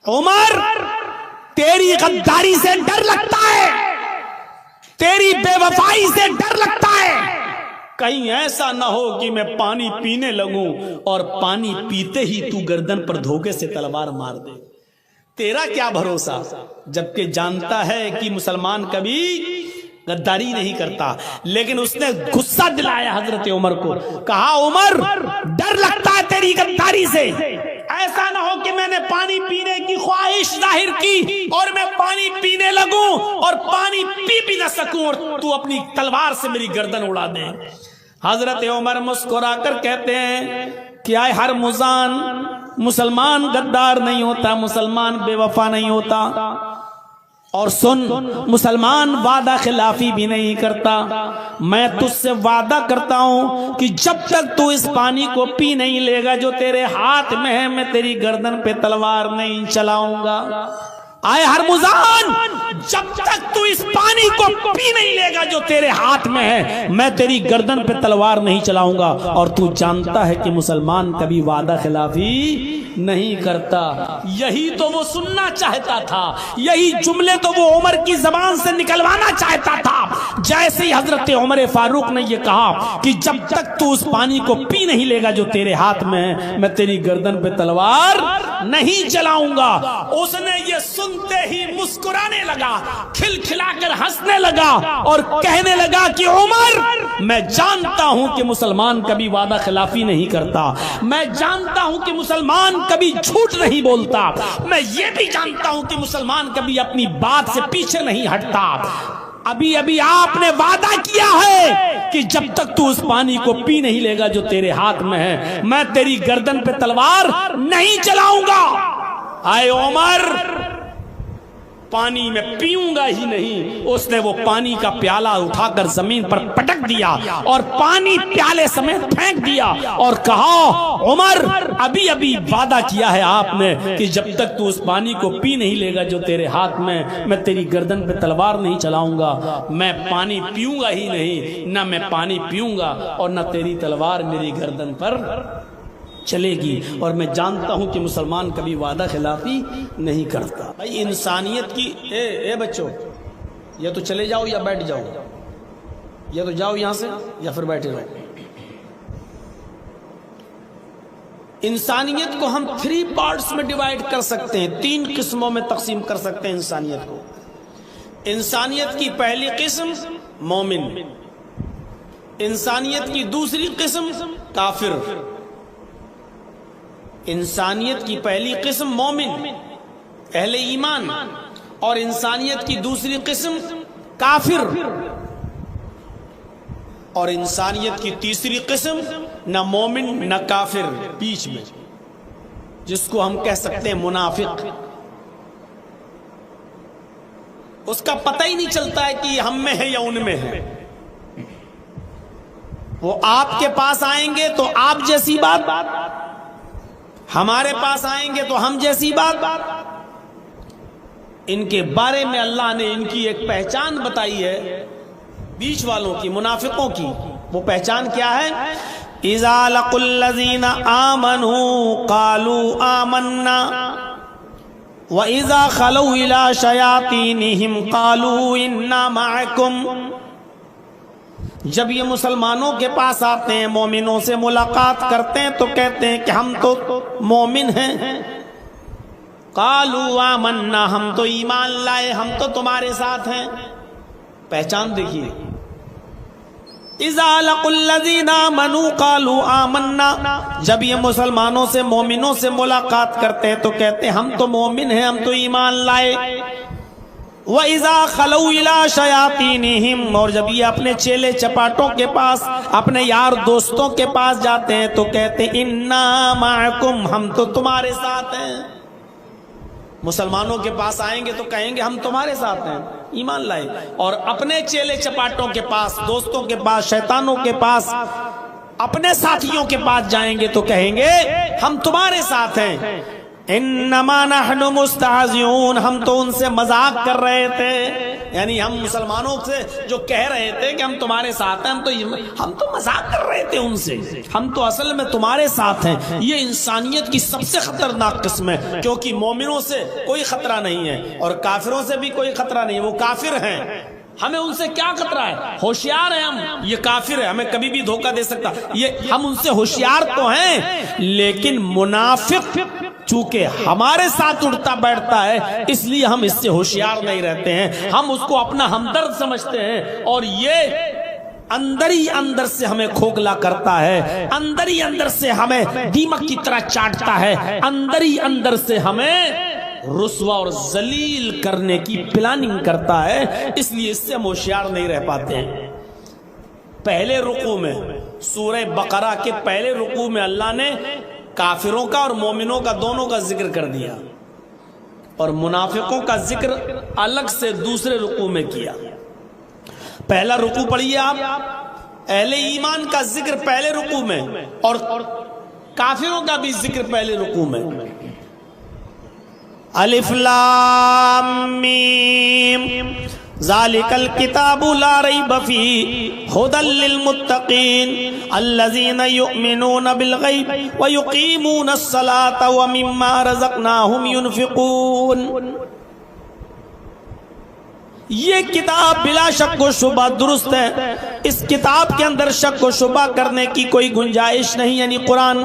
عمر تیری غداری سے ڈر لگتا ہے، تیری بے وفائی سے ڈر لگتا ہے، کہیں ایسا نہ ہو کہ میں پانی پینے لگوں اور پانی پیتے ہی تو گردن پر دھوکے سے تلوار مار دے۔ تیرا کیا بھروسہ، جبکہ جانتا ہے کہ مسلمان کبھی غداری نہیں کرتا، لیکن اس نے غصہ دلایا حضرت عمر کو، کہا عمر ڈر لگتا ہے تیری غداری سے، ایسا نہ ہو کہ میں نے پانی پینے کی خواہش ظاہر کی اور میں پانی پینے لگوں اور پانی پی بھی نہ سکوں اور تو اپنی تلوار سے میری گردن اڑا دے۔ حضرت عمر مسکرا کر کہتے ہیں کہ آئے ہر مزان، مسلمان غدار نہیں ہوتا، مسلمان بے وفا نہیں ہوتا، اور سن مسلمان وعدہ خلافی بھی نہیں کرتا۔ میں تجھ سے وعدہ کرتا ہوں کہ جب تک تو اس پانی کو پی نہیں لے گا جو تیرے ہاتھ میں ہے، میں تیری گردن پہ تلوار نہیں چلاؤں گا۔ آئے ہرمزان، جب تک تو اس پانی کو پی نہیں لے گا جو تیرے ہاتھ میں ہے، میں تیری گردن پہ تلوار نہیں چلاؤں گا۔ اور تو جانتا ہے کہ مسلمان کبھی وعدہ خلافی نہیں کرتا۔ یہی تو وہ سننا چاہتا تھا، یہی جملے تو وہ عمر کی زبان سے نکلوانا چاہتا تھا۔ جیسے ہی حضرت عمر فاروق نے یہ کہا کہ جب تک تو اس پانی کو پی نہیں لے گا جو تیرے ہاتھ میں ہے، میں تیری گردن پہ تلوار نہیں چلاؤں گا، اس نے یہ سنتے ہی مسکرانے لگا، کھلکھلا کر ہنسنے لگا اور کہنے لگا کہ عمر، میں جانتا ہوں کہ مسلمان کبھی وعدہ خلافی نہیں کرتا، میں جانتا ہوں کہ مسلمان کبھی جھوٹ نہیں بولتا، میں یہ بھی جانتا ہوں کہ مسلمان کبھی اپنی بات سے پیچھے نہیں ہٹتا۔ ابھی ابھی آپ نے وعدہ کیا ہے کہ جب تک تو اس پانی کو پی نہیں لے گا جو تیرے ہاتھ میں ہے، میں تیری گردن پہ تلوار نہیں چلاؤں گا۔ آئے عمر، پانی میں پیوں گا ہی نہیں۔ اس نے وہ پانی کا پیالہ اٹھا کر زمین پر پٹک دیا اور پانی پیالے سمیت پھینک دیا اور کہا عمر، ابھی ابھی وعدہ کیا ہے آپ نے کہ جب تک تو اس پانی کو پی نہیں لے گا جو تیرے ہاتھ میں تیری گردن پہ تلوار نہیں چلاؤں گا۔ میں پانی پیوں گا ہی نہیں، نہ میں پانی پیوں گا اور نہ تیری تلوار میری گردن پر چلے گی۔ اور میں جانتا ہوں کہ مسلمان کبھی وعدہ خلافی نہیں کرتا۔ بھائی انسانیت کی اے بچوں، یا تو چلے جاؤ یا بیٹھ جاؤ، یا تو جاؤ یہاں سے یا پھر بیٹھے رہو۔ انسانیت کو ہم 3 پارٹس میں ڈیوائیڈ کر سکتے ہیں، 3 قسموں میں تقسیم کر سکتے ہیں انسانیت کو۔ انسانیت کی پہلی قسم مومن، انسانیت کی دوسری قسم کافر۔ انسانیت کی پہلی قسم مومن، اہل ایمان، اور انسانیت کی دوسری قسم کافر، اور انسانیت کی تیسری قسم نہ مومن نہ کافر، بیچ میں، جس کو ہم کہہ سکتے ہیں منافق۔ اس کا پتہ ہی نہیں چلتا ہے کہ ہم میں ہے یا ان میں ہے۔ وہ آپ کے پاس آئیں گے تو آپ جیسی بات، ہمارے پاس آئیں گے تو ہم جیسی بات۔ ان کے بارے میں اللہ نے ان کی ایک پہچان بتائی ہے، بیچ والوں کی، منافقوں کی۔ وہ پہچان کیا ہے؟ اذا لقوا الذین آمنوا قالوا آمنا وَإِذَا خَلَوْا إِلَىٰ شَيَاطِينِهِمْ قَالُوا إِنَّا مَعَكُمْ۔ جب یہ مسلمانوں کے پاس آتے ہیں، مومنوں سے ملاقات کرتے ہیں تو کہتے ہیں کہ ہم تو مومن ہیں۔ قَالُوا آمَنَّا، ہم تو ایمان لائے، ہم تو تمہارے ساتھ ہیں۔ پہچان دیکھیے، اِذَا لَقُوا الَّذِينَ آمَنُوا قَالُوا آمَنَّا، جب یہ مسلمانوں سے، مومنوں سے ملاقات کرتے ہیں تو کہتے ہیں ہم تو مومن ہیں، ہم تو ایمان لائے۔ وَإِذَا خَلَوْا إِلَىٰ شَيَاطِينِهِمْ، اور جب یہ اپنے چیلے چپاٹوں کے پاس، اپنے یار دوستوں کے پاس جاتے ہیں تو کہتے ہیں اِنَّا مَعَكُمْ، ہم تو تمہارے ساتھ ہیں۔ مسلمانوں کے پاس آئیں گے تو کہیں گے ہم تمہارے ساتھ ہیں، ایمان لائے، اور اپنے چیلے چپاٹوں کے پاس، دوستوں کے پاس، شیطانوں کے پاس، اپنے ساتھیوں کے پاس جائیں گے تو کہیں گے ہم تمہارے ساتھ ہیں۔ انما نحن مستہزئون، ہم تو ان سے مذاق کر رہے تھے، یعنی ہم مسلمانوں سے جو کہہ رہے تھے کہ ہم تمہارے ساتھ ہیں، ہم تو مذاق کر رہے تھے ان سے، ہم تو اصل میں تمہارے ساتھ ہیں۔ یہ انسانیت کی سب سے خطرناک قسم ہے، کیونکہ مومنوں سے کوئی خطرہ نہیں ہے اور کافروں سے بھی کوئی خطرہ نہیں ہے، وہ کافر ہیں، ہمیں ان سے کیا خطرہ ہے؟ ہوشیار ہیں ہم، یہ کافر ہے، ہمیں کبھی بھی دھوکہ دے سکتا، یہ ہم ان سے ہوشیار تو ہیں، لیکن منافق چونکہ ہمارے ساتھ اٹھتا بیٹھتا ہے اس لیے ہم اس سے ہوشیار نہیں رہتے ہیں، ہم اس کو اپنا ہمدرد سمجھتے ہیں، اور یہ اندر ہی اندر سے ہمیں کھوکھلا کرتا ہے، اندر ہی اندر سے ہمیں دیمک کی طرح چاٹتا ہے، اندر ہی اندر سے ہمیں رسوا اور ذلیل کرنے کی پلاننگ کرتا ہے، اس لیے اس سے ہم ہوشیار نہیں رہ پاتے ہیں۔ پہلے رکوع میں سورہ بقرہ کے پہلے رکوع میں اللہ نے کافروں کا اور مومنوں کا دونوں کا ذکر کر دیا، اور منافقوں کا ذکر الگ سے دوسرے رکوع میں کیا۔ پہلا رکوع پڑھیے آپ، اہل ایمان کا ذکر پہلے رکوع میں اور کافروں کا بھی ذکر پہلے رکوع میں۔ الف لام میم ذالک الکتاب لا ریب فیہ ھدی للمتقین الذین یؤمنون بالغیب ویقیمون الصلاة ومما رزقناہم ینفقون۔ یہ کتاب بلا شک و شبہ درست ہے، اس کتاب کے اندر شک و شبہ کرنے کی کوئی گنجائش نہیں، یعنی قرآن۔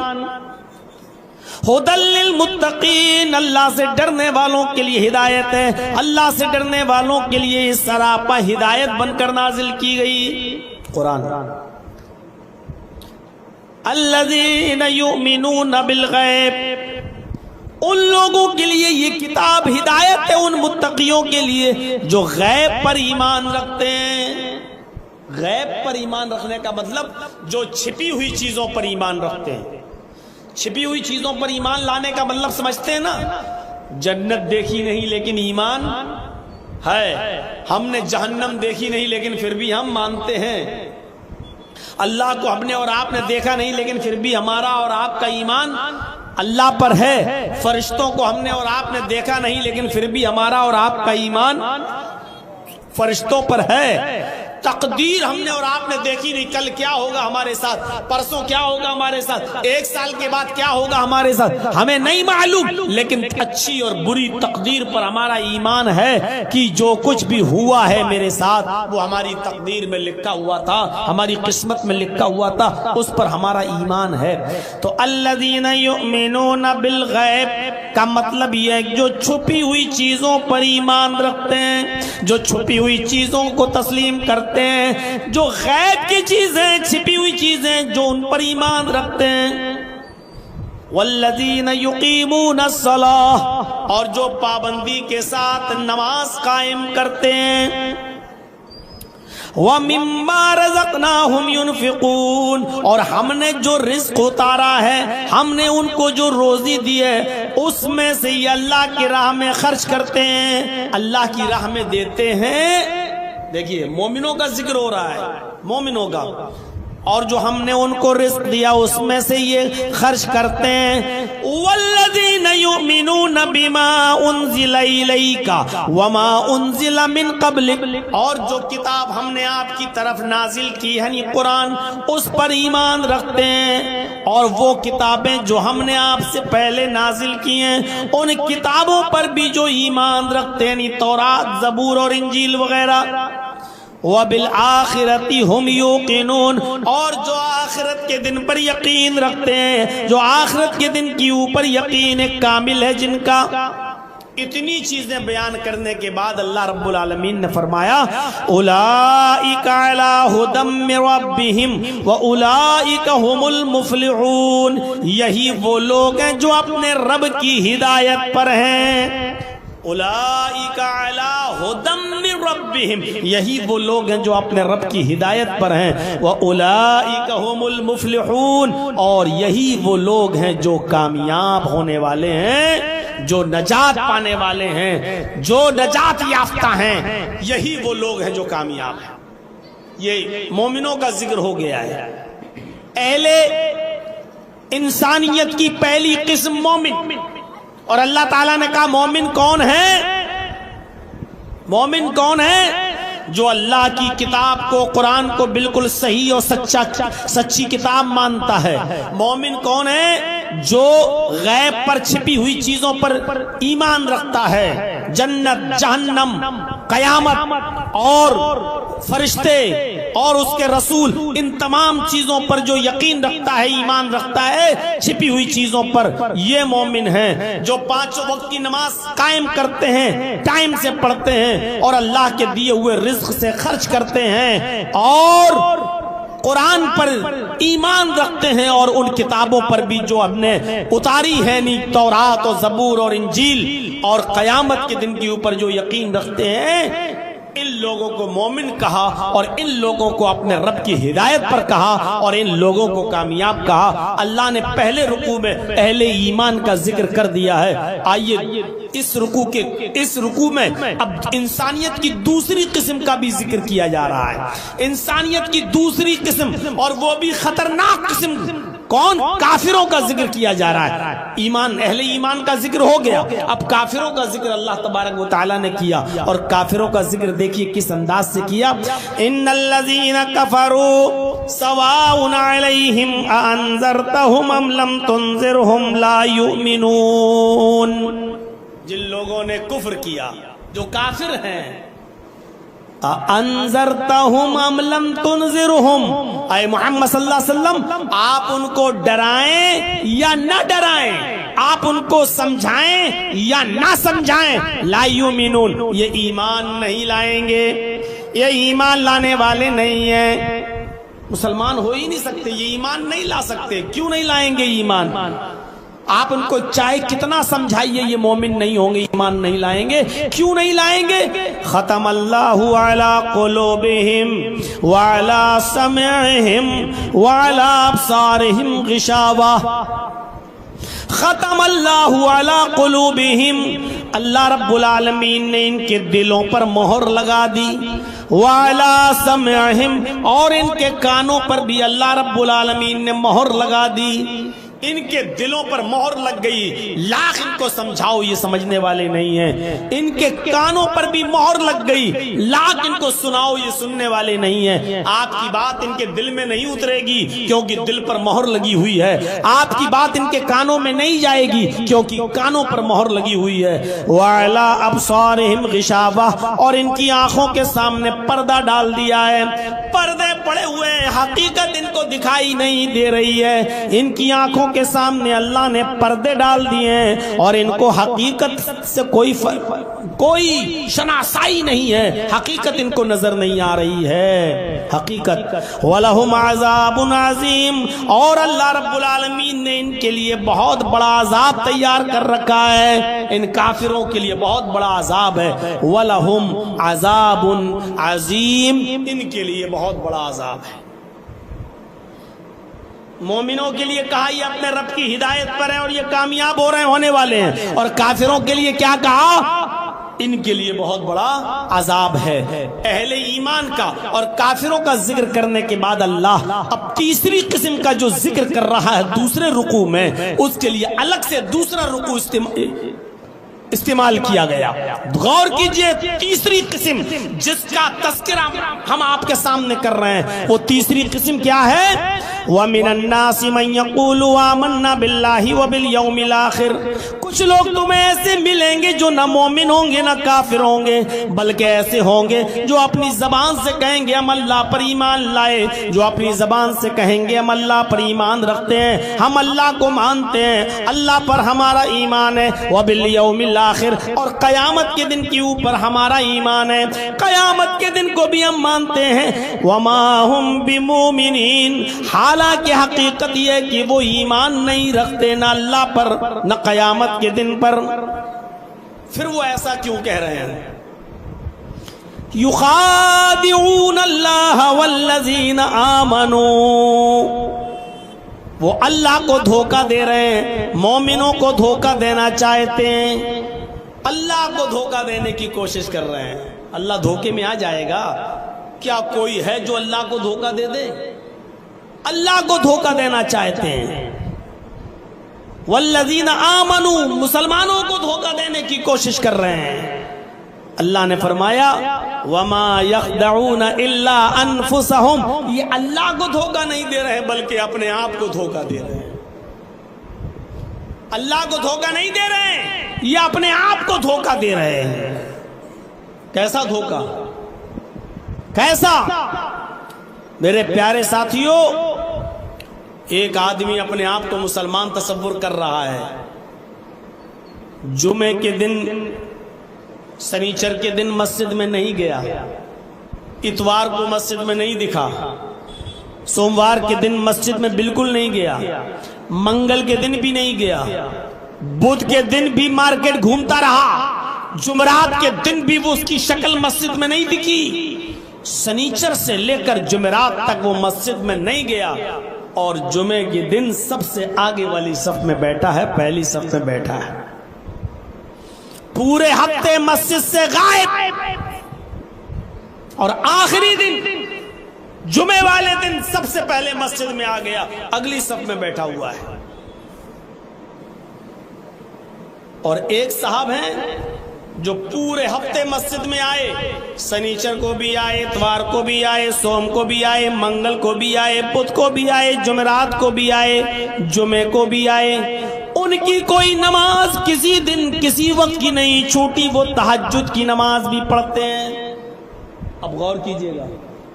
ھدی للمتقین، اللہ سے ڈرنے والوں کے لیے ہدایت ہے، اللہ سے ڈرنے والوں کے لیے اس سراپا ہدایت بن کر نازل کی گئی قرآن۔ الذین یؤمنون بالغیب، ان لوگوں کے لیے یہ کتاب ہدایت ہے، ان متقیوں کے لیے جو غیب پر ایمان رکھتے ہیں۔ غیب پر ایمان رکھنے کا مطلب جو چھپی ہوئی چیزوں پر ایمان رکھتے ہیں۔ چھپی ہوئی چیزوں پر ایمان لانے کا مطلب سمجھتے ہیں نا، جنت دیکھی نہیں لیکن ایمان ہے، ہم نے جہنم دیکھی نہیں لیکن پھر بھی ہم مانتے ہیں، اللہ کو ہم نے اور آپ نے دیکھا نہیں لیکن پھر بھی ہمارا اور آپ کا ایمان اللہ پر ہے، فرشتوں کو ہم نے اور آپ نے دیکھا نہیں لیکن پھر بھی ہمارا اور آپ کا ایمان فرشتوں پر ہے، تقدیر ہم نے اور آپ نے دیکھی نہیں، کل کیا ہوگا ہمارے ساتھ، پرسوں کیا ہوگا ہمارے ساتھ، ایک سال کے بعد کیا ہوگا ہمارے ساتھ ہمیں نہیں معلوم، لیکن اچھی اور بری تقدیر پر ہمارا ایمان ہے کہ جو کچھ بھی ہوا ہے میرے ساتھ وہ ہماری تقدیر میں لکھا ہوا تھا، ہماری قسمت میں لکھا ہوا تھا، اس پر ہمارا ایمان ہے۔ تو الذین یؤمنون بالغیب کا مطلب یہ ہے جو چھپی ہوئی چیزوں پر ایمان رکھتے ہیں، جو چھپی ہوئی چیزوں کو تسلیم کرتے ہیں، جو غیب کی چیزیں چھپی ہوئی چیزیں جو ان پر ایمان رکھتے ہیں۔ والذین یقیمون الصلاۃ، اور جو پابندی کے ساتھ نماز قائم کرتے ہیں۔ وَمِمَّا رَزَقْنَاهُمْ يُنْفِقُونَ، اور ہم نے جو رزق اتارا ہے، ہم نے ان کو جو روزی دی ہے اس میں سے یہ اللہ کی راہ میں خرچ کرتے ہیں، اللہ کی راہ میں دیتے ہیں۔ دیکھیے مومنوں کا ذکر ہو رہا ہے، مومنوں کا، اور جو ہم نے ان کو رزق دیا اس میں سے یہ خرچ کرتے ہیں۔ والذین یؤمنون بما انزل الیک وما انزل من قبلک، اور جو کتاب ہم نے آپ کی طرف نازل کی ہے یعنی قرآن، اس پر ایمان رکھتے ہیں، اور وہ کتابیں جو ہم نے آپ سے پہلے نازل کی ہیں ان کتابوں پر بھی جو ایمان رکھتے ہیں، یعنی تورات، زبور اور انجیل وغیرہ۔ وَبِالْآخِرَةِ هُمْ يُوقِنُونَ، اور جو آخرت کے دن پر یقین رکھتے ہیں، جو آخرت کے دن کی اوپر یقین کامل ہے جن کا۔ اتنی چیزیں بیان کرنے کے بعد اللہ رب العالمین نے فرمایا اولئک علی ھدی من ربہم واولئک هم المفلحون، یہی وہ لوگ ہیں جو اپنے رب کی ہدایت پر ہیں۔ اولئک علی ھدی من ربہم، یہی وہ لوگ ہیں جو اپنے رب کی ہدایت پر ہیں۔ واولئک هم المفلحون، اور یہی وہ لوگ ہیں جو کامیاب ہونے والے ہیں، جو نجات پانے والے ہیں، جو نجات یافتہ ہیں، یہی وہ لوگ ہیں جو کامیاب ہیں۔ یہ مومنوں کا ذکر ہو گیا ہے۔ اہل انسانیت کی پہلی قسم مومن، اور اللہ تعالیٰ نے کہا مومن کون ہے؟ مومن کون ہے؟ جو اللہ کی کتاب کو قرآن کو بالکل صحیح اور سچی کتاب مانتا ہے۔ مومن کون ہے؟ جو غیب پر چھپی ہوئی چیزوں پر ایمان رکھتا ہے، جنت، جہنم، قیامت اور فرشتے اور اس کے رسول، ان تمام چیزوں پر جو یقین رکھتا ہے، ایمان رکھتا ہے، چھپی ہوئی چیزوں پر، یہ مومن ہیں۔ جو 5 وقت کی نماز قائم کرتے ہیں، ٹائم سے پڑھتے ہیں اور اللہ کے دیے ہوئے رزق سے خرچ کرتے ہیں اور قرآن پر ایمان رکھتے ہیں اور ان کتابوں پر بھی جو ہم نے اتاری ہے، تورات اور زبور اور انجیل، اور قیامت کے دن کے اوپر جو یقین رکھتے ہیں، ان لوگوں کو مومن کہا اور ان لوگوں کو اپنے رب کی ہدایت پر کہا اور ان لوگوں کو کامیاب کہا۔ اللہ نے پہلے رکوع میں اہل ایمان کا ذکر کر دیا ہے۔ آئیے اس رکوع میں اب انسانیت کی دوسری قسم کا بھی ذکر کیا جا رہا ہے۔ انسانیت کی دوسری قسم، اور وہ بھی خطرناک قسم، کون؟ کافروں کا ذکر کیا جا رہا ہے۔ ایمان، اہل ایمان کا ذکر ہو گیا، اب کافروں کا ذکر اللہ تبارک و تعالیٰ نے کیا، اور کافروں کا ذکر دیکھیے کس انداز سے کیا۔ ان الذین کفروا سواء علیہم اانذرتہم ام لم تنذرہم لا یؤمنون۔ جن لوگوں نے کفر کیا، جو کافر ہیں، انذرتہم ام لم تنذرہم، اے محمد صلی اللہ علیہ وسلم آپ ان کو ڈرائیں یا نہ ڈرائیں، آپ ان کو سمجھائیں یا نہ سمجھائیں، لا یؤمنون، یہ ایمان نہیں لائیں گے، یہ ایمان لانے والے نہیں ہیں، مسلمان ہو ہی نہیں سکتے، یہ ایمان نہیں لا سکتے۔ کیوں نہیں لائیں گے ایمان؟ آپ ان کو چاہے کتنا سمجھائیے، یہ مومن نہیں ہوں گے، ایمان نہیں لائیں گے۔ کیوں نہیں لائیں گے؟ ختم اللہ علی قلوبہم وعلی سمعہم وعلی ابصارہم غشاوہ۔ ختم اللہ علی قلوبہم، اللہ رب العالمین نے ان کے دلوں پر مہر لگا دی، وعلی سمعہم، اور ان کے کانوں پر بھی اللہ رب العالمین نے مہر لگا دی۔ ان کے دلوں پر مہر لگ گئی، لاکھ ان کو سمجھاؤ یہ سمجھنے والے نہیں ہیں۔ ان کے کانوں پر بھی مہر لگ گئی، لاکھ ان کو سناؤ یہ سننے والے نہیں ہیں۔ آپ کی بات ان کے دل میں نہیں اترے گی کیونکہ دل پر مہر لگی ہوئی ہے، آپ کی بات ان کے کانوں میں نہیں جائے گی کیونکہ کانوں پر مہر لگی ہوئی ہے۔ وَعَلَىٰ أَبْصَارِهِمْ غِشَاوَةٌ، اور ان کی آنکھوں کے سامنے پردہ ڈال دیا ہے، پردے پڑے ہوئے، حقیقت ان کو دکھائی نہیں دے رہی ہے، ان کی آنکھوں کے سامنے اللہ نے پردے ڈال دیے ہیں اور ان کو حقیقت سے کوئی شناسائی نہیں ہے، حقیقت ان کو نظر نہیں آ رہی ہے، حقیقت۔ وَلَهُمْ عَذَابٌ عَظِيمٌ، اور اللہ رب العالمین نے ان کے لیے بہت بڑا عذاب تیار کر رکھا ہے، ان کافروں کے لیے بہت بڑا عذاب ہے۔ وَلَهُمْ عَذَابٌ عَظِيمٌ، ان کے لیے بہت بڑا عذاب ہے۔ مومنوں کے لیے کہا یہ اپنے رب کی ہدایت پر ہیں اور یہ کامیاب ہو رہے ہونے والے ہیں، اور کافروں کے لیے کیا کہا؟ ان کے لیے بہت بڑا عذاب ہے۔ اہل ایمان کا اور کافروں کا ذکر کرنے کے بعد اللہ اب تیسری قسم کا جو ذکر کر رہا ہے دوسرے رکوع میں، اس کے لیے الگ سے دوسرا رکوع استعمال کیا گیا۔ غور کیجئے، تیسری قسم جس کا تذکرہ ہم آپ کے سامنے کر رہے ہیں، وہ تیسری قسم کیا ہے؟ وَمِنَ النَّاسِ مَن يَقُولُ آمَنَّا بِاللَّهِ وَبِالْيَوْمِ الْآخِرِ، کچھ لوگ تمہیں ایسے ملیں گے جو نہ مومن ہوں گے نہ کافر ہوں گے، بلکہ ایسے ہوں گے جو اپنی زبان سے کہیں گے ہم اللہ پر ایمان لائے، جو اپنی زبان سے کہیں گے ہم اللہ پر ایمان رکھتے ہیں، ہم اللہ کو مانتے ہیں، اللہ پر ہمارا ایمان ہے، وَبِالْيَوْمِ الآخر، اور قیامت کے دن کے اوپر ہمارا ایمان ہے، قیامت کے دن کو بھی ہم مانتے ہیں۔ وَمَا هُمْ بِمُؤْمِنِينَ، حالانکہ حقیقت یہ کہ وہ ایمان نہیں رکھتے نہ اللہ پر نہ قیامت کے دن پر۔ پھر وہ ایسا کیوں کہہ رہے ہیں؟ یخادعون اللہ والذین آمنوا، وہ اللہ کو دھوکہ دے رہے ہیں، مومنوں کو دھوکہ دینا چاہتے ہیں، اللہ کو دھوکہ دینے کی کوشش کر رہے ہیں۔ اللہ دھوکے میں آ جائے گا؟ کیا کوئی ہے جو اللہ کو دھوکہ دے دے؟ اللہ کو دھوکہ دینا چاہتے ہیں۔ والذین آمنوا، مسلمانوں کو دھوکہ دینے کی کوشش کر رہے ہیں۔ اللہ نے فرمایا وما یخدعون الا انفسهم، یہ اللہ کو دھوکہ نہیں دے رہے بلکہ اپنے آپ کو دھوکہ دے رہے ہیں۔ اللہ کو دھوکہ نہیں دے رہے ہیں، یہ اپنے آپ کو دھوکہ دے رہے ہیں۔ کیسا دھوکہ؟ کیسا؟ میرے پیارے ساتھیوں، ایک آدمی اپنے آپ کو مسلمان تصور کر رہا ہے، جمعے کے دن سنیچر کے دن مسجد میں نہیں گیا، اتوار کو مسجد میں نہیں دکھا، سوموار کے دن مسجد میں بالکل نہیں گیا، منگل کے دن بھی نہیں گیا، بدھ کے دن بھی مارکیٹ گھومتا رہا، جمعرات کے دن بھی وہ اس کی شکل مسجد میں نہیں دکھی، سنیچر سے لے کر جمعرات تک وہ مسجد میں نہیں گیا، اور جمعے کے دن سب سے آگے والی صف میں بیٹھا ہے، پہلی صف میں بیٹھا ہے، پورے ہفتے مسجد سے غائب، اور آخری دن جمعے والے دن سب سے پہلے مسجد میں آ گیا، اگلی صف میں بیٹھا ہوا ہے۔ اور ایک صاحب ہیں جو پورے ہفتے مسجد میں آئے، سنیچر کو بھی آئے، اتوار کو بھی آئے، سوم کو بھی آئے، منگل کو بھی آئے، بدھ کو بھی آئے، جمعرات کو بھی آئے، جمعے کو بھی آئے، ان کی کوئی نماز کسی دن کسی وقت کی نہیں چھوٹی، وہ تہجد کی نماز بھی پڑھتے ہیں۔ اب غور کیجئے گا،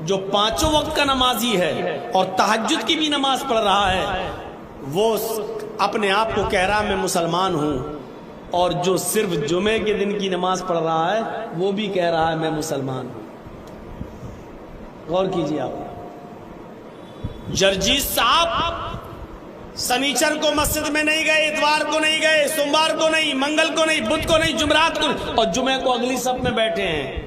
جو پانچوں وقت کا نمازی ہے اور تہجد کی بھی نماز پڑھ رہا ہے، وہ اپنے آپ کو کہہ رہا میں مسلمان ہوں، اور جو صرف جمعے کے دن کی نماز پڑھ رہا ہے وہ بھی کہہ رہا ہے میں مسلمان ہوں۔ غور کیجئے آپ، جرجیت صاحب سنیچر کو مسجد میں نہیں گئے، اتوار کو نہیں گئے، سوموار کو نہیں، منگل کو نہیں، بدھ کو نہیں، جمعرات کو نہیں، اور جمعے کو اگلی صف میں بیٹھے ہیں۔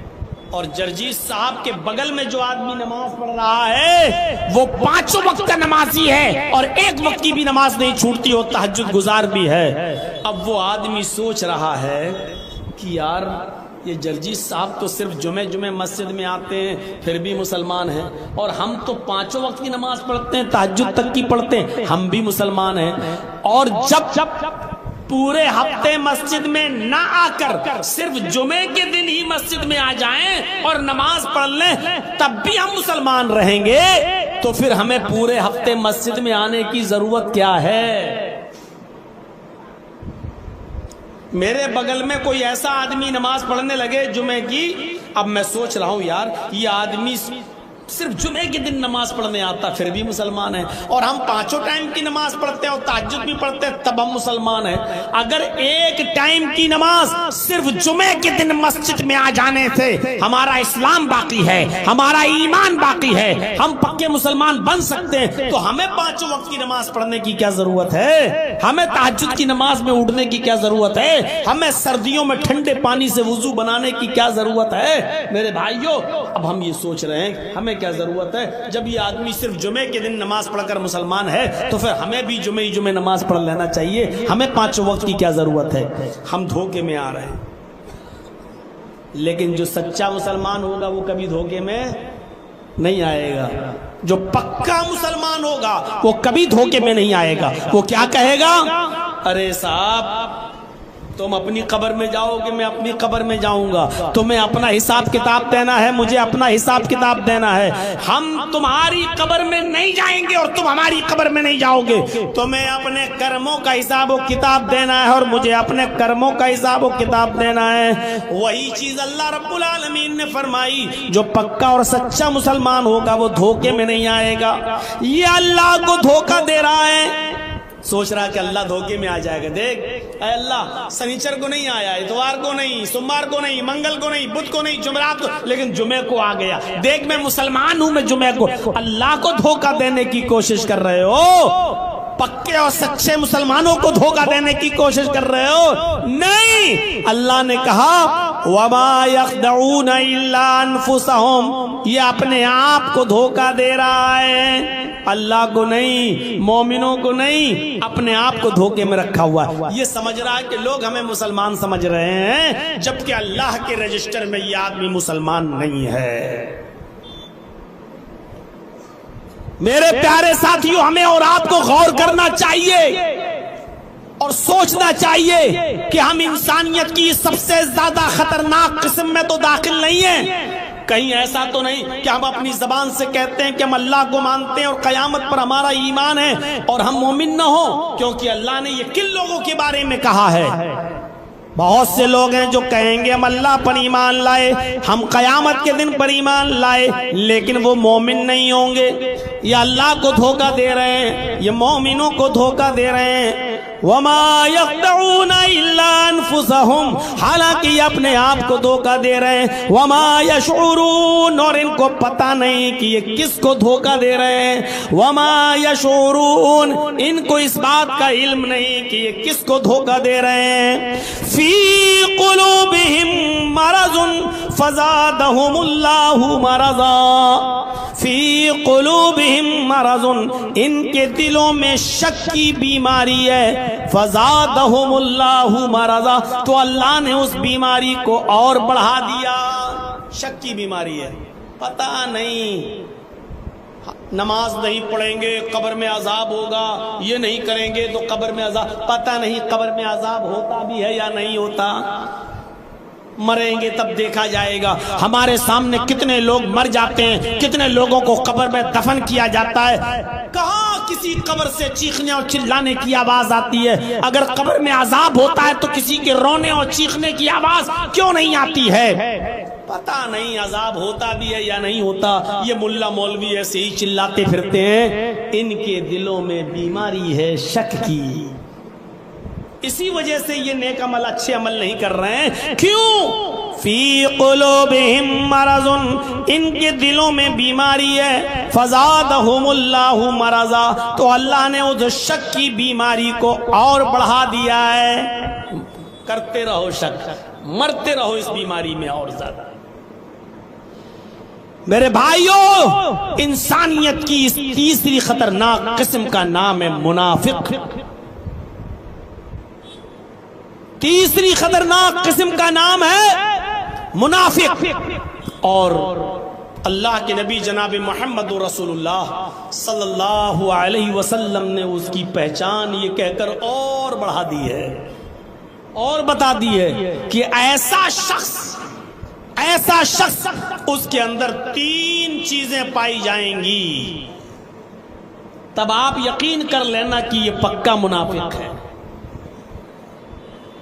اور جرجیت صاحب کے بغل میں جو آدمی نماز پڑھ رہا ہے وہ پانچوں وقت کا نمازی ہے اور ایک وقت کی بھی نماز نہیں چھوٹتی، اور تہجد گزار بھی ہے۔ اب وہ آدمی سوچ رہا ہے کہ یار یہ جرجیت صاحب تو صرف جمعے مسجد میں آتے ہیں پھر بھی مسلمان ہیں، اور ہم تو پانچوں وقت کی نماز پڑھتے ہیں، تہجد تک کی پڑھتے ہیں، ہم بھی مسلمان ہیں۔ اور جب پورے ہفتے مسجد میں نہ آ کر صرف جمعے کے دن ہی مسجد میں آ جائیں اور نماز پڑھ لیں تب بھی ہم مسلمان رہیں گے، تو پھر ہمیں پورے ہفتے مسجد میں آنے کی ضرورت کیا ہے؟ میرے بغل میں کوئی ایسا آدمی نماز پڑھنے لگے جمعے کی، اب میں سوچ رہا ہوں یار یہ آدمی صرف جمعے کے دن نماز پڑھنے آتا پھر بھی مسلمان ہے، اور ہم پانچوں ٹائم کی نماز پڑھتے ہیں اور تہجد بھی پڑھتے ہیں تب ہم مسلمان ہیں۔ اگر ایک ٹائم کی نماز صرف جمعے کے دن مسجد میں آ جانے سے ہمارا اسلام باقی ہے، ہمارا ایمان باقی ہے، ہم پکے مسلمان بن سکتے ہیں، تو ہمیں پانچوں وقت کی نماز پڑھنے کی کیا ضرورت ہے؟ ہمیں تہجد کی نماز میں اٹھنے کی کیا ضرورت ہے؟ ہمیں سردیوں میں ٹھنڈے پانی سے وضو بنانے کی کیا ضرورت ہے؟ میرے بھائیوں، اب ہم یہ سوچ رہے ہیں ہمیں کیا ضرورت ہے؟ جب یہ آدمی صرف جمعے کے دن نماز پڑھ کر مسلمان ہے تو پھر ہمیں بھی جمعے نماز پڑھ لینا چاہیے، ہمیں پانچوں وقت کی کیا ضرورت ہے؟ ہم دھوکے میں آ رہے ہیں، لیکن جو سچا مسلمان ہوگا وہ کبھی دھوکے میں نہیں آئے گا، جو پکا مسلمان ہوگا وہ کبھی دھوکے میں نہیں آئے گا۔ وہ کیا کہے گا؟ ارے صاحب تم اپنی قبر میں جاؤ گے، میں اپنی قبر میں جاؤں گا، تمہیں اپنا حساب کتاب دینا ہے، مجھے اپنا حساب کتاب دینا ہے، ہم تمہاری قبر میں نہیں جائیں گے اور تم ہماری قبر میں نہیں جاؤ گے، تمہیں اپنے کرموں کا حساب و کتاب دینا ہے اور مجھے اپنے کرموں کا حساب و کتاب دینا ہے۔ وہی چیز اللہ رب العالمین نے فرمائی، جو پکا اور سچا مسلمان ہوگا وہ دھوکے میں نہیں آئے گا۔ یہ اللہ کو دھوکہ دے رہا ہے، سوچ رہا کہ اللہ دھوکے میں آ جائے گا، دیکھ اے اللہ سنیچر کو نہیں آیا، اتوار کو نہیں، سوموار کو نہیں، منگل کو نہیں، بدھ کو نہیں، جمعرات کو، لیکن جمعے کو آ گیا، دیکھ میں مسلمان ہوں، میں جمعے کو۔ اللہ کو دھوکہ دینے کی کوشش کر رہے ہو، پکے اور سچے مسلمانوں کو دھوکہ دینے کی کوشش کر رہے ہو؟ نہیں، اللہ نے کہا وَمَا يَخْدَعُونَ إِلَّا أَنفُسَهُمْ، یہ اپنے آپ کو دھوکہ دے رہا ہے، اللہ کو نہیں، مومنوں کو نہیں، اپنے آپ کو دھوکے میں رکھا ہوا ہے۔ یہ سمجھ رہا ہے کہ لوگ ہمیں مسلمان سمجھ رہے ہیں، جبکہ اللہ کے رجسٹر میں یہ آدمی مسلمان نہیں ہے۔ میرے پیارے ساتھیوں، ہمیں اور آپ کو غور کرنا چاہیے، اور سوچنا چاہیے کہ ہم انسانیت کی سب سے زیادہ خطرناک قسم میں تو داخل نہیں ہیں. کہیں ایسا تو نہیں کہ ہم اپنی زبان سے کہتے ہیں کہ ہم اللہ کو مانتے ہیں اور قیامت پر ہمارا ایمان ہے اور ہم مومن نہ ہوں؟ کیونکہ اللہ نے یہ کن لوگوں کے بارے میں کہا ہے؟ بہت سے لوگ ہیں جو کہیں گے ہم اللہ پر ایمان لائے، ہم قیامت کے دن پر ایمان لائے، لیکن وہ مومن نہیں ہوں گے. یہ اللہ کو دھوکہ دے رہے ہیں، یہ مومنوں کو دھوکہ دے رہے ہیں. وَمَا يَخْدَعُونَ إِلَّا أَنفُسَهُمْ، حالانکہ یہ اپنے آپ کو دھوکہ دے رہے ہیں. وَمَا يَشْعُرُونَ، اور ان کو پتہ نہیں کہ یہ کس کو دھوکہ دے رہے ہیں. وَمَا يَشْعُرُونَ، ان کو اس بات کا علم نہیں کہ یہ کس کو دھوکہ دے رہے ہیں. فِي قُلُوبِهِم مَرَضٌ فَزَادَهُمُ اللَّهُ مَرَضًا، فِي قُلُوبِهِم مَرَضٌ، ان کے دلوں میں شک کی بیماری ہے. فَزَادَهُمُ اللَّهُ مَرَضًا، تو اللہ نے اس بیماری کو اور بڑھا دیا. شک کی بیماری ہے، پتہ نہیں، نماز نہیں پڑھیں گے قبر میں عذاب ہوگا، یہ نہیں کریں گے تو قبر میں عذاب، پتہ نہیں قبر میں عذاب ہوتا بھی ہے یا نہیں ہوتا. مریں گے تب دیکھا جائے گا. ہمارے سامنے کتنے لوگ مر جاتے ہیں، کتنے لوگوں کو قبر میں دفن کیا جاتا ہے. کہاں کسی قبر سے چیخنے اور چلانے کی آواز آتی ہے؟ اگر قبر میں عذاب ہوتا ہے تو کسی کے رونے اور چیخنے کی آواز کیوں نہیں آتی ہے؟ پتہ نہیں عذاب ہوتا بھی ہے یا نہیں ہوتا. یہ ملا مولوی ایسے ہی چلاتے پھرتے ہیں، ان کے دلوں میں بیماری ہے شک کی. اسی وجہ سے یہ نیک عمل، اچھے عمل نہیں کر رہے ہیں. کیوں؟ فی قلوبہم مرض، ان کے دلوں میں بیماری ہے. فزادہم اللہ مرضا، تو اللہ نے اس شک کی بیماری کو اور بڑھا دیا ہے. کرتے رہو شک، مرتے رہو اس بیماری میں اور زیادہ. میرے بھائیوں، انسانیت کی اس تیسری خطرناک قسم کا نام ہے منافق. تیسری خطرناک قسم کا نام ہے منافق. اور اللہ کے نبی جناب محمد رسول اللہ صلی اللہ علیہ وسلم نے اس کی پہچان یہ کہہ کر اور بڑھا دی ہے اور بتا دی ہے کہ ایسا شخص اس کے اندر 3 چیزیں پائی جائیں گی. تب آپ یقین کر لینا کہ یہ پکا منافق ہے.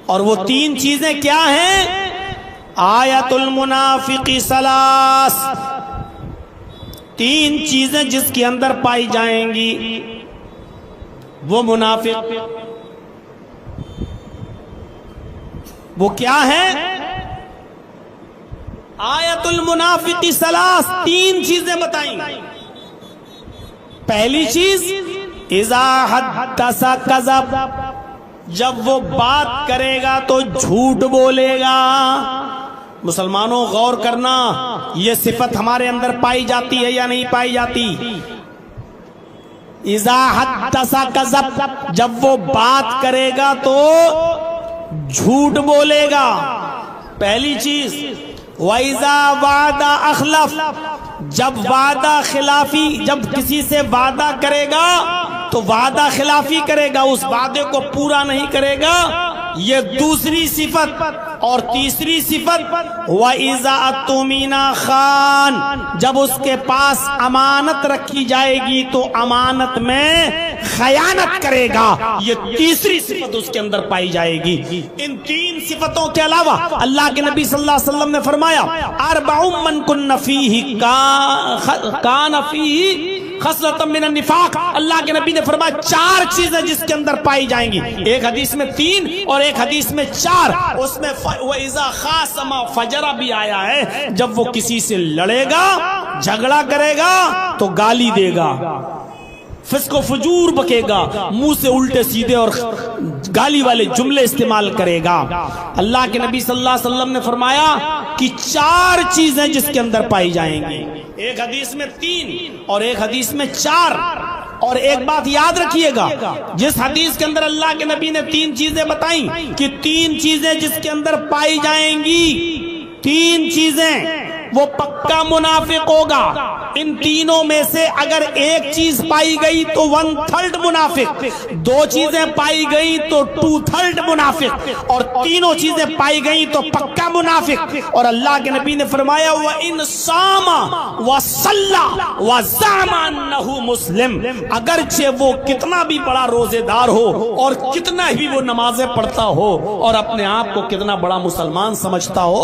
اور وہ 3 چیزیں کیا ہیں؟ آیت المنافق ثلاث، 3 چیزیں جس کے اندر پائی جائیں گی وہ منافق. وہ کیا ہے؟ آیت المنافق ثلاث، 3 چیزیں بتائیں. پہلی چیز، اذا حدث کذب، جب وہ بات کرے گا تو جھوٹ بولے گا. مسلمانوں غور کرنا، یہ صفت ہمارے اندر پائی جاتی ہے یا نہیں پائی جاتی؟ اذا حدث کذب، جب وہ بات کرے گا تو جھوٹ بولے گا. پہلی چیز. وَإِذَا وَعَدَ أَخْلَفَ، جب وعدہ خلافی، جب کسی سے وعدہ کرے گا تو وعدہ خلافی کرے گا، اس وعدے کو پورا نہیں کرے گا. یہ دوسری صفت. اور تیسری صفت، وَإِذَا اؤْتُمِنَ خَانَ، جب اس کے پاس امانت رکھی جائے گی تو امانت میں خیانت کرے گا. یہ تیسری صفت اس کے اندر پائی جائے گی. ان 3 صفتوں کے علاوہ اللہ کے نبی صلی اللہ علیہ وسلم نے فرمایا، أَرْبَعٌ مَّن كُنَّ فِيهِ كَانَ فِيهِ خصلة من النفاق. اللہ کے نبی نے فرمایا 4 چیزیں جس کے اندر پائی جائیں گی. ایک حدیث میں 3 اور ایک حدیث میں 4. اس میں وَإِذَا خَاصَمَ فَجَرَ بھی آیا ہے. جب وہ کسی سے لڑے گا، جھگڑا کرے گا تو گالی دے گا، فسق و فجور بکے گا، منہ سے الٹے سیدھے اور گالی والے جملے استعمال کرے گا. اللہ کے نبی صلی اللہ علیہ وسلم نے فرمایا کہ 4 چیزیں جس کے اندر پائی جائیں گی. ایک حدیث میں 3 اور ایک حدیث میں 4. اور ایک بات یاد رکھیے گا، جس حدیث کے اندر اللہ کے نبی نے 3 چیزیں بتائیں کہ 3 چیزیں جس کے اندر پائی جائیں گی، 3 چیزیں وہ پکا منافق ہوگا. ان تینوں میں سے اگر ایک چیز پائی گئی تو 1/3 منافق, دو چیزیں پائی گئی تو 2/3 منافق, اور تینوں چیزیں پائی گئی تو پکا منافق. اور اللہ کے نبی نے فرمایا وَإِنْ صَامَ وَصَلَّى وَزَعَمَ أَنَّهُ مسلم, اگرچہ وہ کتنا بھی بڑا روزے دار ہو اور کتنا ہی وہ نمازیں پڑھتا ہو اور اپنے آپ کو کتنا بڑا مسلمان سمجھتا ہو,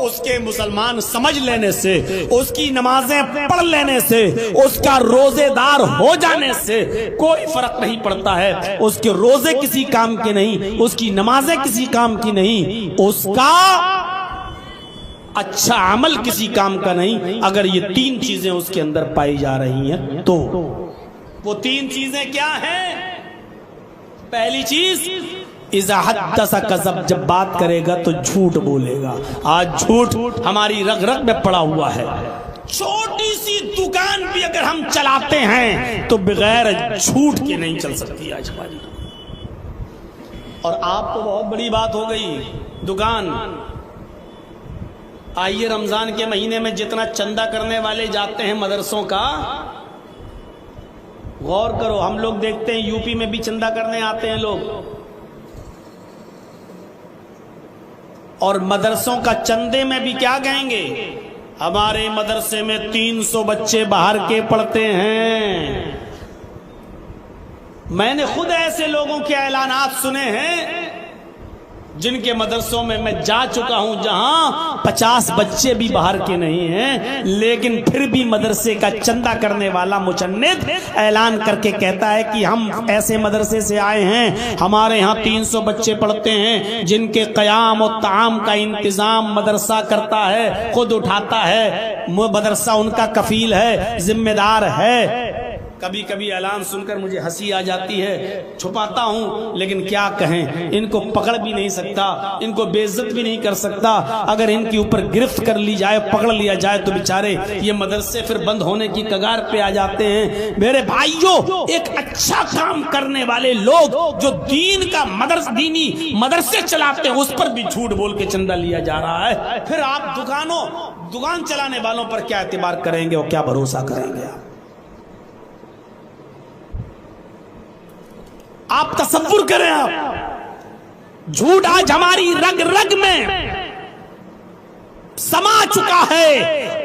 اس کے مسلمان سمجھ لینے سے, اس کی نمازیں پڑھ لینے سے, اس کا روزے دار ہو جانے سے کوئی فرق نہیں پڑتا ہے. اس کے روزے کسی کام کے نہیں, اس کی نمازیں کسی کام کی نہیں, اس کا اچھا عمل کسی کام کا نہیں, اگر یہ تین چیزیں اس کے اندر پائی جا رہی ہیں تو. وہ تین چیزیں کیا ہیں؟ پہلی چیز اذا حدث کذب, جب بات کرے گا تو جھوٹ بولے گا. آج جھوٹ ہماری رگ رگ میں پڑا ہوا ہے. چھوٹی سی دکان بھی اگر ہم چلاتے ہیں تو بغیر جھوٹ کے نہیں چل سکتی آج ہماری. اور آپ کو بہت بڑی بات ہو گئی دکان. آئیے رمضان کے مہینے میں جتنا چندہ کرنے والے جاتے ہیں مدرسوں کا, غور کرو. ہم لوگ دیکھتے ہیں یو پی میں بھی چندہ کرنے آتے ہیں لوگ, اور مدرسوں کا چندے میں بھی کیا کہیں گے, ہمارے مدرسے میں 300 بچے باہر کے پڑھتے ہیں. میں نے خود ایسے لوگوں کے اعلانات سنے ہیں جن کے مدرسوں میں میں جا چکا ہوں جہاں 50 بچے بھی باہر کے نہیں ہیں, لیکن پھر بھی مدرسے کا چندہ کرنے والا مچند اعلان کر کے کہتا ہے کہ ہم ایسے مدرسے سے آئے ہیں, ہمارے ہاں 300 بچے پڑھتے ہیں جن کے قیام و طعام کا انتظام مدرسہ کرتا ہے, خود اٹھاتا ہے, مدرسہ ان کا کفیل ہے, ذمہ دار ہے. کبھی کبھی اعلان سن کر مجھے ہنسی آ جاتی ہے, چھپاتا ہوں, لیکن کیا کہیں, ان کو پکڑ بھی نہیں سکتا, ان کو بے عزت بھی نہیں کر سکتا. اگر ان کے اوپر گرفت کر لی جائے, پکڑ لیا جائے تو بیچارے یہ مدرسے پھر بند ہونے کی کگار پہ آ جاتے ہیں. میرے بھائیوں, ایک اچھا کام کرنے والے لوگ جو دین کا دینی مدرسے چلاتے ہیں, اس پر بھی جھوٹ بول کے چندہ لیا جا رہا ہے. پھر آپ دکان چلانے والوں پر کیا اعتبار کریں گے اور کیا بھروسہ کریں گے؟ آپ تصور کریں, آپ جھوٹ آج ہماری رگ رگ میں سما چکا ہے.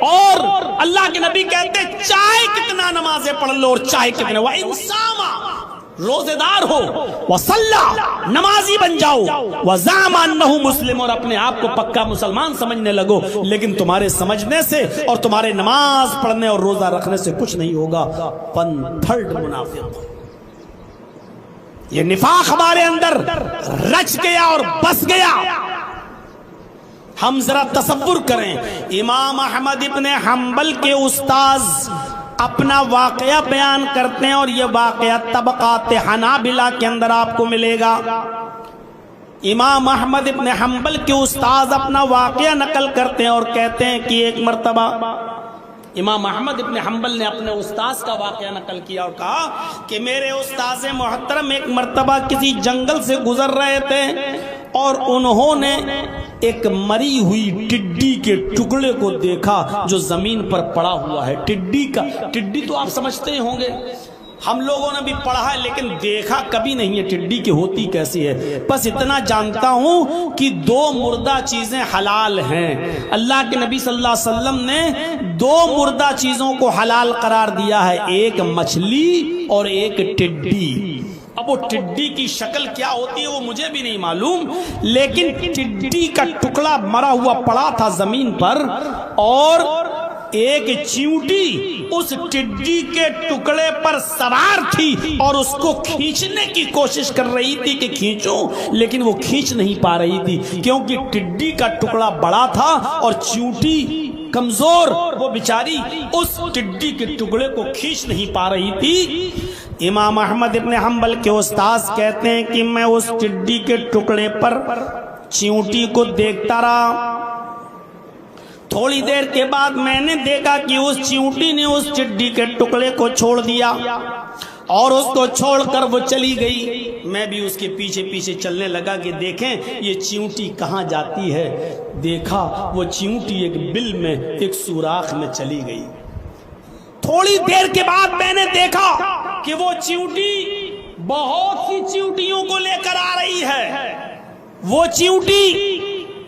اور اللہ کے نبی کہتے ہیں چاہے کتنا نمازیں پڑھ لو اور چاہے کتنے, وَإِنْ صَامَ, روزے دار ہو, وَصَلَّى, نمازی بن جاؤ, وَزَعَمَ أَنَّهُ مسلم, اور اپنے آپ کو پکا مسلمان سمجھنے لگو, لیکن تمہارے سمجھنے سے اور تمہارے نماز پڑھنے اور روزہ رکھنے سے کچھ نہیں ہوگا. 1/3 منافق. یہ نفاق ہمارے اندر رچ گیا اور بس گیا. ہم ذرا تصور کریں, امام احمد ابن حنبل کے استاذ اپنا واقعہ بیان کرتے ہیں, اور یہ واقعہ طبقات حنابلہ کے اندر آپ کو ملے گا. امام احمد ابن حنبل کے استاذ اپنا واقعہ نقل کرتے ہیں اور کہتے ہیں کہ ایک مرتبہ امام احمد ابن حنبل نے اپنے استاذ کا واقعہ نقل کیا اور کہا کہ میرے استاذ محترم ایک مرتبہ کسی جنگل سے گزر رہے تھے اور انہوں نے ایک مری ہوئی ٹڈی کے ٹکڑے کو دیکھا جو زمین پر پڑا ہوا ہے. ٹڈی تو آپ سمجھتے ہی ہوں گے, ہم لوگوں نے بھی پڑھا ہے لیکن دیکھا کبھی نہیں ہے ٹڈی کی ہوتی کیسی ہے. بس اتنا جانتا ہوں کہ 2 مردہ چیزیں حلال ہیں. اللہ کے نبی صلی اللہ علیہ وسلم نے 2 مردہ چیزوں کو حلال قرار دیا ہے, ایک مچھلی اور ایک ٹڈی. اب وہ ٹڈی کی شکل کیا ہوتی ہے وہ مجھے بھی نہیں معلوم, لیکن ٹڈی کا ٹکڑا مرا ہوا پڑا تھا زمین پر, اور ایک چیونٹی اس ٹڈی کے ٹکڑے پر سوار تھی اور اس کو کھینچنے کی کوشش کر رہی تھی کہ کھینچو, لیکن وہ کھینچ نہیں پا رہی تھی کیونکہ ٹڈی کا ٹکڑا بڑا تھا اور چیونٹی کمزور, وہ بیچاری اس ٹڈی کے ٹکڑے کو کھینچ نہیں پا رہی تھی. امام احمد ابن حنبل کے استاذ کہتے ہیں کہ میں اس ٹڈی کے ٹکڑے پر چیونٹی کو دیکھتا رہا. تھوڑی دیر کے بعد میں نے دیکھا کہ اس چیونٹی نے اس ٹڈی کے ٹکڑے کو چھوڑ دیا. اور اس کو چھوڑ کر وہ چلی گئی. میں بھی اس کے پیچھے پیچھے چلنے لگا کہ دیکھیں یہ چیونٹی کہاں جاتی ہے. دیکھا وہ چیونٹی ایک بل میں ایک سوراخ میں چلی گئی. تھوڑی دیر کے بعد میں نے دیکھا کہ وہ چیونٹی بہت سی چیونٹیوں کو لے کر آ رہی ہے. وہ چیونٹی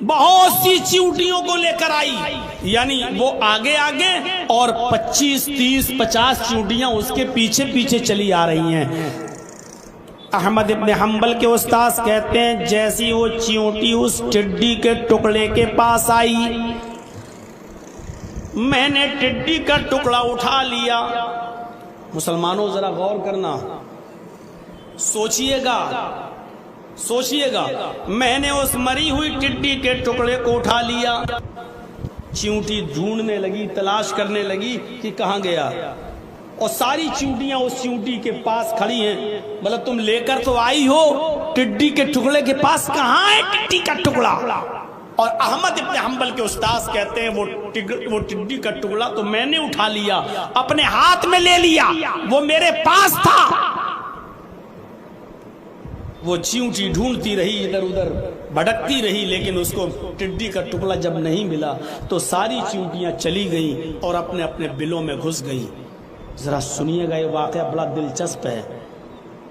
بہت سی چیونٹیوں کو لے کر آئی، یعنی وہ آگے آگے اور 25 30 50 چیونٹیاں اس کے پیچھے پیچھے چلی آ رہی ہیں. احمد ابن حنبل کے استاذ کہتے ہیں جیسی وہ چیونٹی اس ٹڈی کے ٹکڑے کے پاس آئی، میں نے ٹڈی کا ٹکڑا اٹھا لیا. مسلمانوں ذرا غور کرنا، سوچئے گا. میں نے اس مری ہوئی ٹڈی کے ٹکڑے کو اٹھا لیا. چیونٹی ڈھونڈنے لگی، تلاش کرنے لگی کہ کہاں گیا، اور ساری چیونٹیاں اس چیونٹی کے پاس کھڑی ہیں. مطلب تم لے کر تو آئی ہو، ٹڈی کے ٹکڑے کے پاس کہاں ہے ٹڈی کا ٹکڑا؟ اور احمد ابن حنبل کے استاذ کہتے ہیں وہ ٹڈی کا ٹکڑا تو میں نے اٹھا لیا، اپنے ہاتھ میں لے لیا، وہ میرے پاس تھا. وہ چیونٹی ڈھونڈتی رہی، ادھر ادھر بھٹکتی رہی، لیکن اس کو ٹڈی کا ٹکڑا جب نہیں ملا تو ساری چیونٹیاں چلی گئیں اور اپنے اپنے بلوں میں گھس گئیں. ذرا سنیے گا، یہ واقعہ بڑا دلچسپ ہے.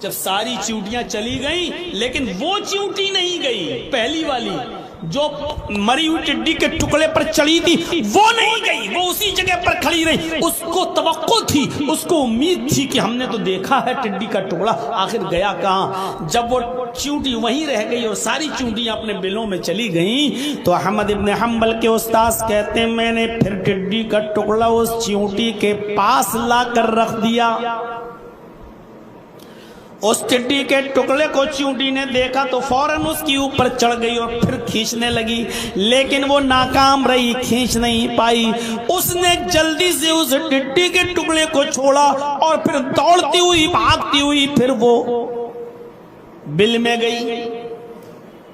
جب ساری چیونٹیاں چلی گئیں لیکن وہ چیونٹی نہیں گئی، پہلی والی جو مری ہوئی ٹڈی کے ٹکڑے پر چڑھی تھی وہ نہیں گئی، وہ اسی جگہ پر کھڑی رہی. اس کو توقع تھی، اس کو امید تھی کہ ہم نے تو دیکھا ہے ٹڈی کا ٹکڑا، آخر گیا کہاں؟ جب وہ چیونٹی وہیں رہ گئی اور ساری چیونٹیاں اپنے بلوں میں چلی گئیں تو احمد ابن حنبل کے استاذ کہتے ہیں میں نے پھر ٹڈی کا ٹکڑا اس چیونٹی کے پاس لا کر رکھ دیا. اس ٹڈی کے ٹکڑے کو چیونٹی نے دیکھا تو فوراً اس کی اوپر چڑھ گئی اور پھر کھینچنے لگی، لیکن وہ ناکام رہی، کھینچ نہیں پائی. اس نے جلدی سے اس ٹڈی کے ٹکڑے کو چھوڑا اور پھر دوڑتی ہوئی بھاگتی ہوئی پھر وہ بل میں گئی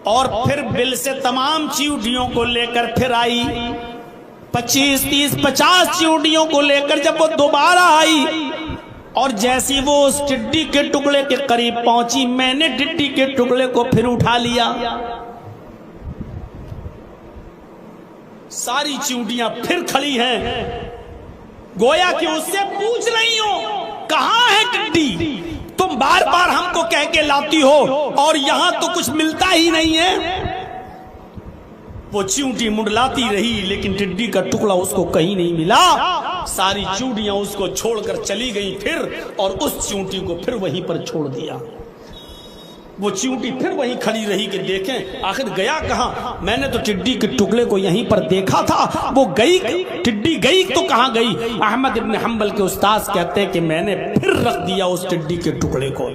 اور پھر بل سے تمام چیونٹیوں کو لے کر پھر آئی. 25 30 50 چیونٹیوں کو لے کر جب وہ دوبارہ آئی اور جیسی وہ اس ٹڈی کے ٹکڑے کے قریب پہنچی، میں نے ٹڈی کے ٹکڑے کو پھر اٹھا لیا. ساری چیونٹیاں پھر کھڑی ہیں، گویا کہ اس سے پوچھ رہی ہو کہاں ہے ٹڈی؟ تم بار بار ہم کو کہہ کے لاتی ہو اور یہاں تو کچھ ملتا ہی نہیں ہے. وہ چیونٹی منڈلاتی رہی لیکن ٹڈی کا ٹکڑا اس کو کہیں نہیں ملا. ساری چیونٹیاں اس کو چھوڑ کر چلی گئیں پھر، اور اس چیونٹی کو پھر وہیں پر چھوڑ دیا. وہ چیونٹی پھر وہیں کھڑی رہی کہ دیکھیں آخر گیا کہاں. میں نے تو ٹڈی کے ٹکڑے کو یہیں پر دیکھا تھا، وہ گئی، ٹڈی گئی تو کہاں گئی؟ احمد ابن حنبل کے استاذ کہتے ہیں کہ میں نے پھر رکھ دیا اس ٹڈی کے ٹکڑے کو.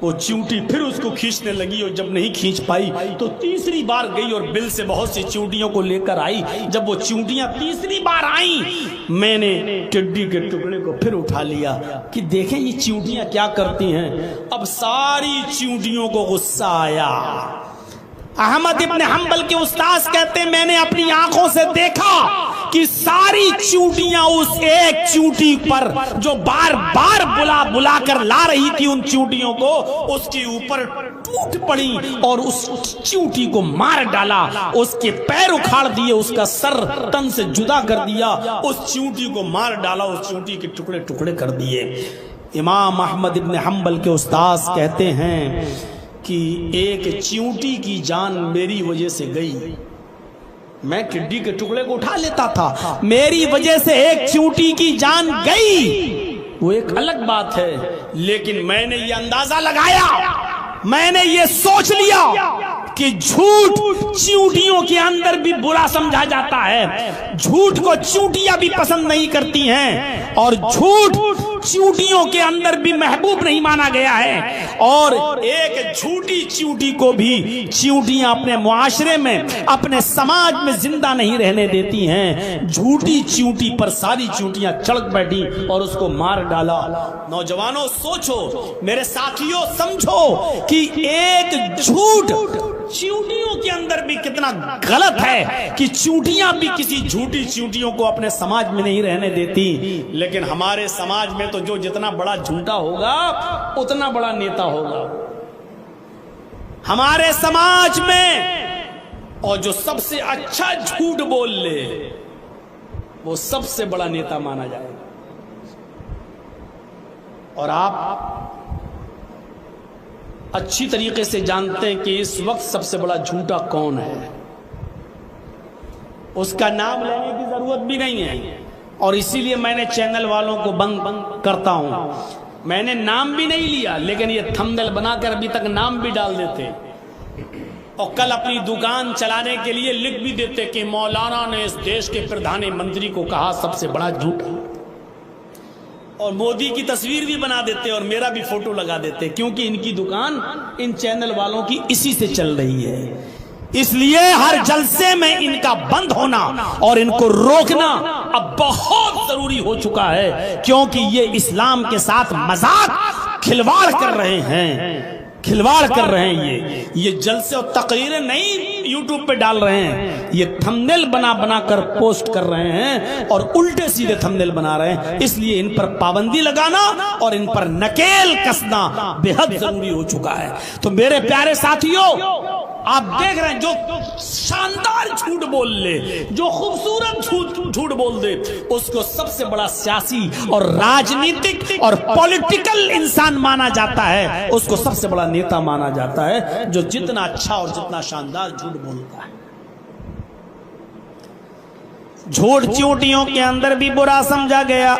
وہ چیونٹی پھر اس کو کھینچنے لگی اور جب نہیں کھینچ پائی تو تیسری بار گئی اور بل سے بہت سی چیونٹیوں کو لے کر آئی. جب وہ چیونٹیاں تیسری بار آئیں میں نے ٹڈی کے ٹکڑے کو پھر اٹھا لیا کہ دیکھیں یہ چیونٹیاں کیا کرتی ہیں. اب ساری چیونٹیوں کو غصہ آیا. احمد ابن حنبل کے استاذ کہتے ہیں میں نے اپنی آنکھوں سے دیکھا کہ ساری چیونٹیاں اس ایک چیونٹی پر جو بار بار بلا کر لا رہی تھی ان چیونٹیوں کو، اس کے اوپر ٹوٹ پڑی اور اس چیونٹی کو مار ڈالا، اس کے پیر اکھاڑ دیے، اس کا سر تن سے جدا کر دیا، اس چیونٹی کو مار ڈالا، اس چیونٹی کے ٹکڑے ٹکڑے کر دیے. امام احمد ابن حنبل کے استاذ کہتے ہیں کہ ایک چیونٹی کی جان میری وجہ سے گئی. میں ٹڈی کے ٹکڑے کو اٹھا لیتا تھا، میری وجہ سے ایک چیونٹی کی جان گئی وہ ایک الگ بات ہے، لیکن میں نے یہ اندازہ لگایا، میں نے یہ سوچ لیا کہ جھوٹ چیونٹیوں کے اندر بھی برا سمجھا جاتا ہے، جھوٹ کو چیونٹیاں بھی پسند نہیں کرتی ہیں اور جھوٹ چیونٹیوں کے اندر بھی محبوب نہیں مانا گیا ہے. اور ایک جھوٹی چیونٹی کو بھی چیونٹیاں اپنے معاشرے میں، اپنے سماج میں زندہ نہیں رہنے دیتی ہیں. جھوٹی چیونٹی پر ساری چیونٹیاں چڑھ بیٹھی اور اس کو مار ڈالا. نوجوانوں سوچو، میرے ساتھیوں سمجھو کہ ایک جھوٹ چیونٹیوں کے اندر بھی کتنا غلط ہے کہ چیونٹیاں بھی کسی جھوٹی چیونٹیوں کو اپنے سماج میں نہیں رہنے دیتی، لیکن ہمارے سماج میں تو جو جتنا بڑا جھوٹا ہوگا اتنا بڑا نیتا ہوگا ہمارے سماج میں، اور جو سب سے اچھا جھوٹ بول لے وہ سب سے بڑا نیتا مانا جائے گا۔ اور آپ اچھی طریقے سے جانتے ہیں کہ اس وقت سب سے بڑا جھوٹا کون ہے، اس کا نام لینے کی ضرورت بھی نہیں ہے، اور اسی لیے میں نے چینل والوں کو بند کرتا ہوں، میں نے نام بھی نہیں لیا، لیکن یہ تھمبنیل بنا کر ابھی تک نام بھی ڈال دیتے، اور کل اپنی دکان چلانے کے لیے لکھ بھی دیتے کہ مولانا نے اس دیش کے پردھان منتری کو کہا سب سے بڑا جھوٹا، اور مودی کی تصویر بھی بنا دیتے اور میرا بھی فوٹو لگا دیتے، کیونکہ ان کی دکان ان چینل والوں کی اسی سے چل رہی ہے۔ اس لیے ہر جلسے میں ان کا بند ہونا اور ان کو روکنا اب بہت ضروری ہو چکا ہے، کیونکہ یہ اسلام کے ساتھ مذاق کھلواڑ کر رہے ہیں، کھلواڑ کر رہے ہیں۔ یہ جلسے اور تقریریں نہیں یوٹیوب پہ ڈال رہے ہیں، یہ تھمبنیل بنا کر پوسٹ کر رہے ہیں، اور الٹے سیدھے تھمبنیل بنا رہے ہیں۔ اس لیے ان پر پابندی لگانا اور ان پر نکیل کسنا بے حد ضروری ہو چکا ہے۔ تو میرے پیارے ساتھیوں، آپ دیکھ رہے ہیں جو شاندار جھوٹ بول لے، جو خوبصورت جھوٹ بول دے، اس کو سب سے بڑا سیاسی اور راجنیتک اور پولیٹیکل انسان مانا جاتا ہے، اس کو سب سے بڑا نیتا مانا جاتا ہے، جو جتنا اچھا اور جتنا شاندار جھوٹ بولتا ہے۔ جھوٹ چیونٹیوں کے اندر بھی برا سمجھا گیا۔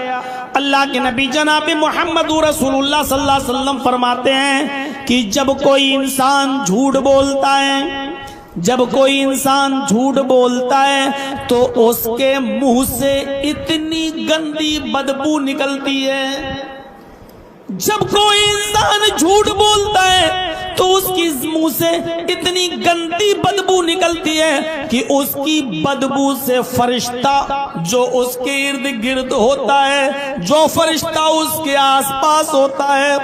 اللہ کے نبی جناب محمد رسول اللہ صلی اللہ علیہ وسلم فرماتے ہیں کہ جب کوئی انسان جھوٹ بولتا ہے، جب کوئی انسان جھوٹ بولتا ہے تو اس کے منہ سے اتنی گندی بدبو نکلتی ہے، جب کوئی انسان جھوٹ بولتا ہے تو اس کی منہ سے اتنی گندی بدبو نکلتی ہے کہ اس کی بدبو سے فرشتہ جو اس کے ارد گرد ہوتا ہے، جو فرشتہ اس کے آس پاس ہوتا ہے،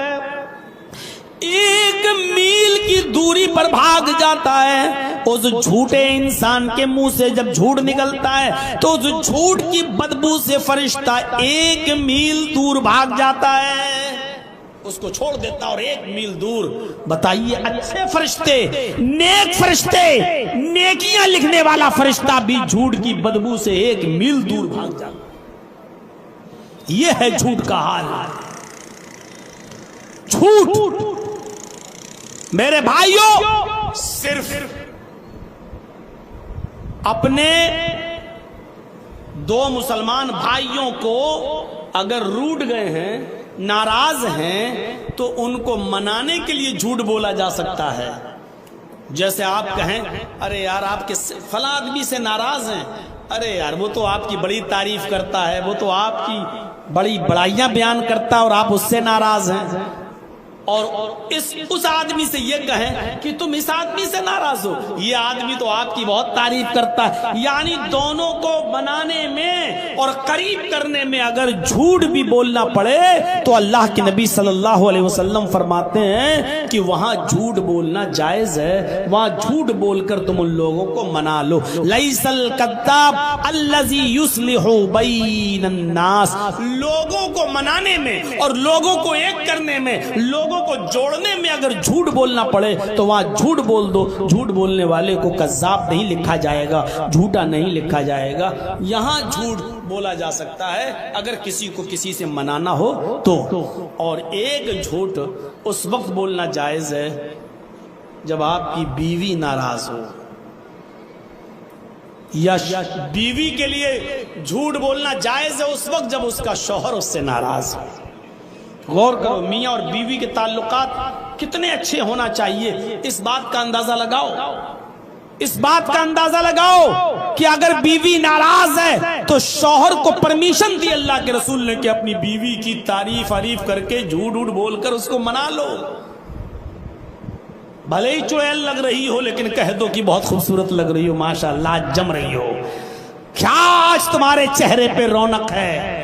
1 میل کی دوری پر بھاگ جاتا ہے۔ اس جھوٹے انسان کے منہ سے جب جھوٹ نکلتا ہے تو اس جھوٹ کی بدبو سے فرشتہ 1 میل دور بھاگ جاتا ہے، اس کو چھوڑ دیتا اور 1 میل دور۔ بتائیے اچھے فرشتے، نیک فرشتے، نیکیاں لکھنے والا فرشتہ بھی جھوٹ کی بدبو سے 1 میل دور بھاگ جاتا۔ یہ ہے جھوٹ کا حال۔ جھوٹ میرے بھائیوں، صرف اپنے 2 مسلمان بھائیوں کو اگر روٹھ گئے ہیں، ناراض ہیں، تو ان کو منانے کے لیے جھوٹ بولا جا سکتا ہے۔ جیسے آپ کہیں ارے یار آپ کے فلاں آدمی سے ناراض ہیں، ارے یار وہ تو آپ کی بڑی تعریف کرتا ہے، وہ تو آپ کی بڑی بڑائیاں بیان کرتا ہے اور آپ اس سے ناراض ہیں، اور اس آدمی سے یہ کہیں کہ تم اس آدمی سے ناراض ہو، یہ آدمی تو آپ کی بہت تعریف کرتا ہے۔ یعنی دونوں کو بنانے میں اور قریب کرنے میں اگر جھوٹ بھی بولنا پڑے تو اللہ کے نبی صلی اللہ علیہ وسلم فرماتے ہیں کہ وہاں جھوٹ بولنا جائز ہے، وہاں جھوٹ بول کر تم ان لوگوں کو منا لو۔ لیس الکذاب الذی یصلح بین الناس، لوگوں کو منانے میں اور لوگوں کو ایک کرنے میں، لوگوں کو جوڑنے میں اگر جھوٹ بولنا پڑے تو وہاں جھوٹ بول دو۔ جھوٹ بولنے والے کو کذاب نہیں لکھا جائے گا، جھوٹا نہیں لکھا جائے گا۔ یہاں جھوٹ بولا جا سکتا ہے اگر کسی کو کسی سے منانا ہو تو، اور ایک جھوٹ اس وقت بولنا جائز ہے جب آپ کی بیوی ناراض ہو، یا بیوی کے لیے جھوٹ بولنا جائز ہے اس وقت جب اس کا شوہر اس سے ناراض ہو۔ غور کرو، میاں اور بیوی کے تعلقات کتنے اچھے ہونا چاہیے، اس بات کا اندازہ لگاؤ، اس بات کا اندازہ لگاؤ کہ اگر بیوی ناراض ہے تو شوہر کو پرمیشن دی اللہ کے رسول نے کہ اپنی بیوی کی تعریف کر کے جھوٹ بول کر اس کو منا لو، بھلے ہی چڑیل لگ رہی ہو لیکن کہہ دو کہ بہت خوبصورت لگ رہی ہو، ماشاءاللہ جم رہی ہو، کیا آج تمہارے چہرے پہ رونق ہے،